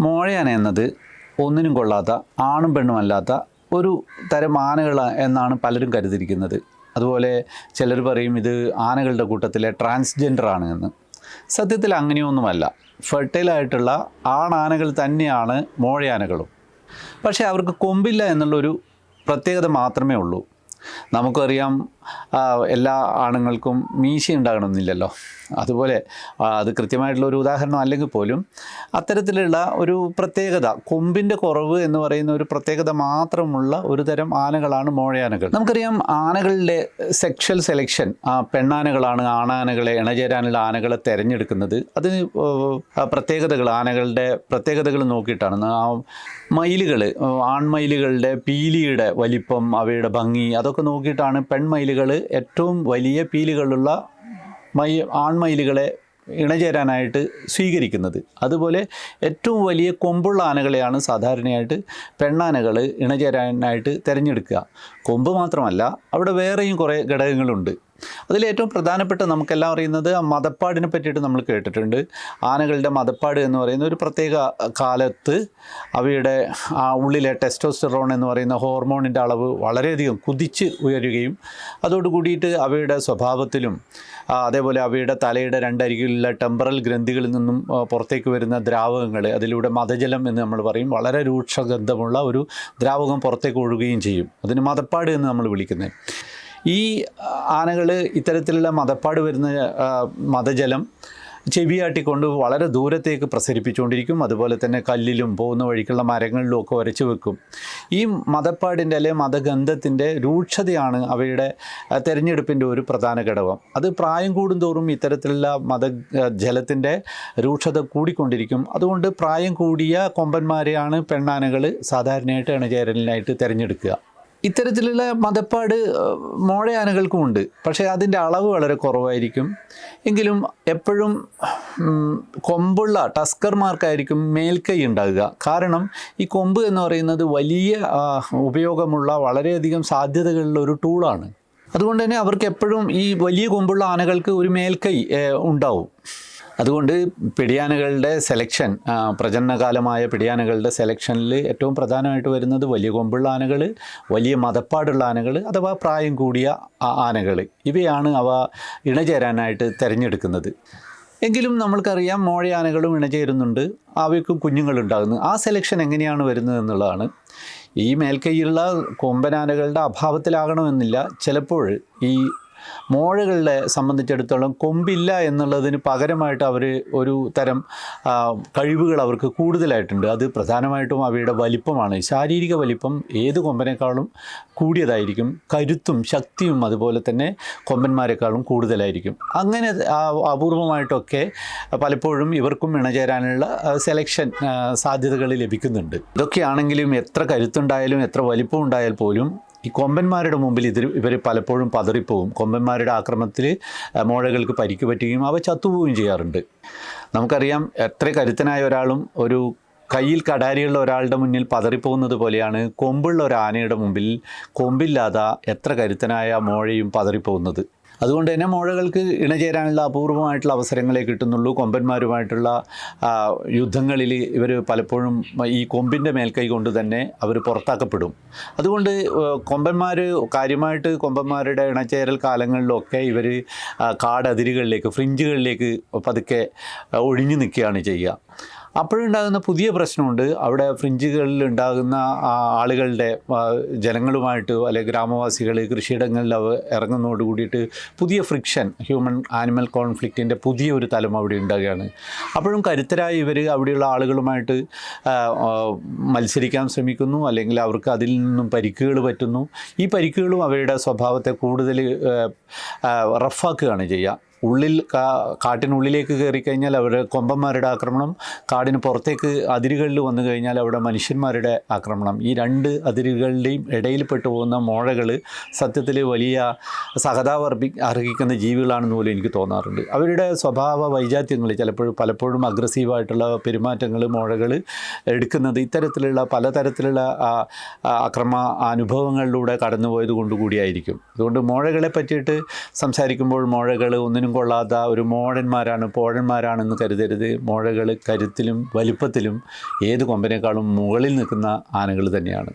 മോഴയാന എന്നത് ഒന്നിനും കൊള്ളാത്ത ആണും പെണ്ണുമല്ലാത്ത ഒരു തരം ആനകൾ എന്നാണ് പലരും കരുതിയിരിക്കുന്നത്. അതുപോലെ ചിലർ പറയും ഇത് ആനകളുടെ കൂട്ടത്തിലെ ട്രാൻസ്ജെൻഡർ ആണ് എന്ന്. സത്യത്തിൽ അങ്ങനെയൊന്നുമല്ല. ഫെർട്ടൈലായിട്ടുള്ള ആണാനകൾ തന്നെയാണ് മോഴയാനകളും. പക്ഷേ അവർക്ക് കൊമ്പില്ല എന്നുള്ളൊരു പ്രത്യേകത മാത്രമേ ഉള്ളൂ. നമുക്കറിയാം എല്ലാ ആണുങ്ങൾക്കും മീശ ഉണ്ടാകണമെന്നില്ലല്ലോ. അതുപോലെ അത് കൃത്യമായിട്ടുള്ളൊരു ഉദാഹരണം അല്ലെങ്കിൽ പോലും അത്തരത്തിലുള്ള ഒരു പ്രത്യേകത, കൊമ്പിൻ്റെ കുറവ് എന്ന് പറയുന്ന ഒരു പ്രത്യേകത മാത്രമുള്ള ഒരു തരം ആനകളാണ് മോഴയാനകൾ. നമുക്കറിയാം ആനകളുടെ സെക്ഷൽ സെലക്ഷൻ, പെണ്ണാനകളാണ് ആണാനകളെ ഇണചേരാനുള്ള ആനകളെ തിരഞ്ഞെടുക്കുന്നത്. അത് പ്രത്യേകതകൾ, ആനകളുടെ പ്രത്യേകതകൾ നോക്കിയിട്ടാണ്. മയിലുകൾ, ആൺമയിലുകളുടെ പീലിയുടെ വലിപ്പം, അവയുടെ ഭംഗി, അതൊക്കെ നോക്കിയിട്ടാണ് പെൺമയിലുകൾ ഏറ്റവും വലിയ പീലികളുള്ള ആൺമയിലുകളെ ഇണചേരാനായിട്ട് സ്വീകരിക്കുന്നത്. അതുപോലെ ഏറ്റവും വലിയ കൊമ്പുള്ള ആനകളെയാണ് സാധാരണയായിട്ട് പെണ്ണാനകൾ ഇണചേരാനായിട്ട് തിരഞ്ഞെടുക്കുക. കൊമ്പ് മാത്രമല്ല, അവിടെ വേറെയും കുറേ ഘടകങ്ങളുണ്ട്. അതിലേറ്റവും പ്രധാനപ്പെട്ട നമുക്കെല്ലാം അറിയുന്നത് മദപ്പാടിനെ പറ്റിയിട്ട് നമ്മൾ കേട്ടിട്ടുണ്ട്. ആനകളുടെ മദപ്പാട് എന്ന് പറയുന്ന ഒരു പ്രത്യേക കാലത്ത് അവയുടെ ഉള്ളിലെ ടെസ്റ്റോസ്റ്ററോൺ എന്ന് പറയുന്ന ഹോർമോണിൻ്റെ അളവ് വളരെയധികം കുതിച്ച് ഉയരുകയും അതോടുകൂടിയിട്ട് അവയുടെ സ്വഭാവത്തിലും അതേപോലെ അവയുടെ തലയുടെ രണ്ടരികിലുള്ള ടെമ്പറൽ ഗ്രന്ഥികളിൽ നിന്നും പുറത്തേക്ക് വരുന്ന ദ്രാവകങ്ങൾ, അതിലൂടെ മദജലം എന്ന് നമ്മൾ പറയും, വളരെ രൂക്ഷഗന്ധമുള്ള ഒരു ദ്രാവകം പുറത്തേക്ക് ഒഴുകുകയും ചെയ്യും. അതിന് മദപ്പാട് എന്ന് നമ്മൾ വിളിക്കുന്നത്. ഈ ആനകൾ ഇത്തരത്തിലുള്ള മദപ്പാട് വരുന്ന മദജലം ചെവിയാട്ടിക്കൊണ്ട് വളരെ ദൂരത്തേക്ക് പ്രസരിപ്പിച്ചുകൊണ്ടിരിക്കും. അതുപോലെ തന്നെ കല്ലിലും പോകുന്ന വഴിക്കുള്ള മരങ്ങളിലും ഒക്കെ ഉരച്ച് വെക്കും. ഈ മദപ്പാടിൻ്റെ അല്ലെങ്കിൽ മദഗന്ധത്തിൻ്റെ രൂക്ഷതയാണ് അവയുടെ തിരഞ്ഞെടുപ്പിൻ്റെ ഒരു പ്രധാന ഘടകം. അത് പ്രായം കൂടുന്തോറും ഇത്തരത്തിലുള്ള മദജലത്തിൻ്റെ രൂക്ഷത കൂടിക്കൊണ്ടിരിക്കും. അതുകൊണ്ട് പ്രായം കൂടിയ കൊമ്പന്മാരെയാണ് പെണ്ണാനകൾ സാധാരണയായിട്ട് ഇണചേരലിനായിട്ട് തിരഞ്ഞെടുക്കുക. ഇത്തരത്തിലുള്ള മദപ്പാട് മോഴയാനകൾക്കുമുണ്ട്. പക്ഷേ അതിൻ്റെ അളവ് വളരെ കുറവായിരിക്കും. എങ്കിലും എപ്പോഴും കൊമ്പുള്ള ടസ്കർമാർക്കായിരിക്കും മേൽക്കൈ ഉണ്ടാകുക. കാരണം ഈ കൊമ്പ് എന്ന് പറയുന്നത് വലിയ ഉപയോഗമുള്ള വളരെയധികം സാധ്യതകളുള്ള ഒരു ടൂളാണ്. അതുകൊണ്ട് തന്നെ അവർക്ക് എപ്പോഴും ഈ വലിയ കൊമ്പുള്ള ആനകൾക്ക് ഒരു മേൽക്കൈ ഉണ്ടാവും. അതുകൊണ്ട് പിടിയാനകളുടെ സെലക്ഷൻ, പ്രജനനകാലമായ പിടിയാനകളുടെ സെലക്ഷനിൽ ഏറ്റവും പ്രധാനമായിട്ട് വരുന്നത് വലിയ കൊമ്പുള്ള ആനകൾ, വലിയ മദപ്പാടുള്ള ആനകൾ അഥവാ പ്രായം കൂടിയ ആനകൾ, ഇവയാണ് അവ ഇണചേരാനായിട്ട് തിരഞ്ഞെടുക്കുന്നത്. എങ്കിലും നമ്മൾക്കറിയാം മോഴയാനകളും ഇണചേരുന്നുണ്ട്, അവയ്ക്കും കുഞ്ഞുങ്ങളുണ്ടാകുന്നു. ആ സെലക്ഷൻ എങ്ങനെയാണ് വരുന്നത് എന്നുള്ളതാണ്. ഈ മേൽക്കൈയുള്ള കൊമ്പനാനകളുടെ അഭാവത്തിലാകണമെന്നില്ല. ചിലപ്പോൾ ഈ മോഴകളെ സംബന്ധിച്ചിടത്തോളം കൊമ്പില്ല എന്നുള്ളതിന് പകരമായിട്ട് അവർ ഒരു തരം കഴിവുകൾ അവർക്ക് കൂടുതലായിട്ടുണ്ട്. അത് പ്രധാനമായിട്ടും അവയുടെ വലിപ്പമാണ്. ശാരീരിക വലിപ്പം ഏത് കൊമ്പനേക്കാളും കൂടിയതായിരിക്കും. കരുത്തും ശക്തിയും അതുപോലെ തന്നെ കൊമ്പന്മാരെക്കാളും കൂടുതലായിരിക്കും. അങ്ങനെ അപൂർവമായിട്ടൊക്കെ പലപ്പോഴും ഇവർക്കും ഇണചേരാനുള്ള സെലക്ഷൻ സാധ്യതകൾ ലഭിക്കുന്നുണ്ട്. ഇതൊക്കെയാണെങ്കിലും എത്ര കരുത്തുണ്ടായാലും എത്ര വലിപ്പം ഉണ്ടായാൽ പോലും ഈ കൊമ്പന്മാരുടെ മുമ്പിൽ ഇവർ പലപ്പോഴും പതറിപ്പോവും. കൊമ്പന്മാരുടെ ആക്രമണത്തിൽ മോഴകൾക്ക് പരിക്ക് പറ്റുകയും അവ ചത്തുപോവുകയും ചെയ്യാറുണ്ട്. നമുക്കറിയാം, എത്ര കരുത്തനായ ഒരാളും ഒരു കയ്യിൽ കടാരിയുള്ള ഒരാളുടെ മുന്നിൽ പതറിപ്പോകുന്നത് പോലെയാണ് കൊമ്പുള്ള ഒരു ആനയുടെ മുമ്പിൽ കൊമ്പില്ലാതെ എത്ര കരുത്തനായ മോഴയും പതറിപ്പോകുന്നത്. അതുകൊണ്ട് തന്നെ മോഴകൾക്ക് ഇണചേരാനുള്ള അപൂർവമായിട്ടുള്ള അവസരങ്ങളെ കിട്ടുന്നുള്ളൂ. കൊമ്പന്മാരുമായിട്ടുള്ള യുദ്ധങ്ങളിൽ ഇവർ പലപ്പോഴും ഈ കൊമ്പിൻ്റെ മേൽക്കൈ കൊണ്ട് തന്നെ അവർ പുറത്താക്കപ്പെടും. അതുകൊണ്ട് കൊമ്പന്മാർ കാര്യമായിട്ട് കൊമ്പന്മാരുടെ ഇണചേരൽ കാലങ്ങളിലൊക്കെ ഇവർ കാടതിരുകളിലേക്ക്, ഫ്രിഞ്ചുകളിലേക്ക് പതുക്കെ ഒഴിഞ്ഞു നിൽക്കുകയാണ് ചെയ്യുക. അപ്പോഴുണ്ടാകുന്ന പുതിയ പ്രശ്നമുണ്ട്. അവിടെ ഫ്രിഞ്ചുകളിൽ ഉണ്ടാകുന്ന ആളുകളുടെ, ജനങ്ങളുമായിട്ട് അല്ലെങ്കിൽ ഗ്രാമവാസികൾ കൃഷിയിടങ്ങളിൽ ഇറങ്ങുന്നതോട് കൂടിയിട്ട് പുതിയ ഫ്രിക്ഷൻ, ഹ്യൂമൻ ആനിമൽ കോൺഫ്ലിക്റ്റിൻ്റെ പുതിയൊരു തലം അവിടെ ഉണ്ടാകുകയാണ്. അപ്പോഴും കരുത്തരായി ഇവർ അവിടെയുള്ള ആളുകളുമായിട്ട് മത്സരിക്കാൻ ശ്രമിക്കുന്നു, അല്ലെങ്കിൽ അവർക്ക് അതിൽ നിന്നും പരിക്കുകൾ പറ്റുന്നു. ഈ പരിക്കുകളും അവരുടെ സ്വഭാവത്തെ കൂടുതൽ റഫാക്കുകയാണ് ചെയ്യുക. കാട്ടിനുള്ളിലേക്ക് കയറിക്കഴിഞ്ഞാൽ അവരുടെ കൊമ്പന്മാരുടെ ആക്രമണം, കാടിന് പുറത്തേക്ക് അതിരുകളിൽ വന്നു കഴിഞ്ഞാൽ അവിടെ മനുഷ്യന്മാരുടെ ആക്രമണം. ഈ രണ്ട് അതിരുകളുടെയും ഇടയിൽപ്പെട്ടു പോകുന്ന മോഴകൾ സത്യത്തിൽ വലിയ സഹതാപം അർഹിക്കുന്ന ജീവികളാണെന്ന് പോലും എനിക്ക് തോന്നാറുണ്ട്. അവരുടെ സ്വഭാവ വൈജാത്യങ്ങൾ പലപ്പോഴും അഗ്രസീവായിട്ടുള്ള പെരുമാറ്റങ്ങൾ മോഴകൾ എടുക്കുന്നത് ഇത്തരത്തിലുള്ള പലതരത്തിലുള്ള അക്രമ അനുഭവങ്ങളിലൂടെ കടന്നുപോയത് കൊണ്ടുകൂടിയായിരിക്കും. അതുകൊണ്ട് മോഴകളെ പറ്റിയിട്ട് സംസാരിക്കുമ്പോൾ മോഴകൾ ഒന്നിനും കൊള്ളാത്ത ഒരു മോഴന്മാരാണ് പോഴന്മാരാണെന്ന് കരുതരുത്. മോഴകൾ കരുത്തിലും വലിപ്പത്തിലും ഏത് കൊമ്പനേക്കാളും മുകളിൽ നിൽക്കുന്ന ആനകൾ തന്നെയാണ്.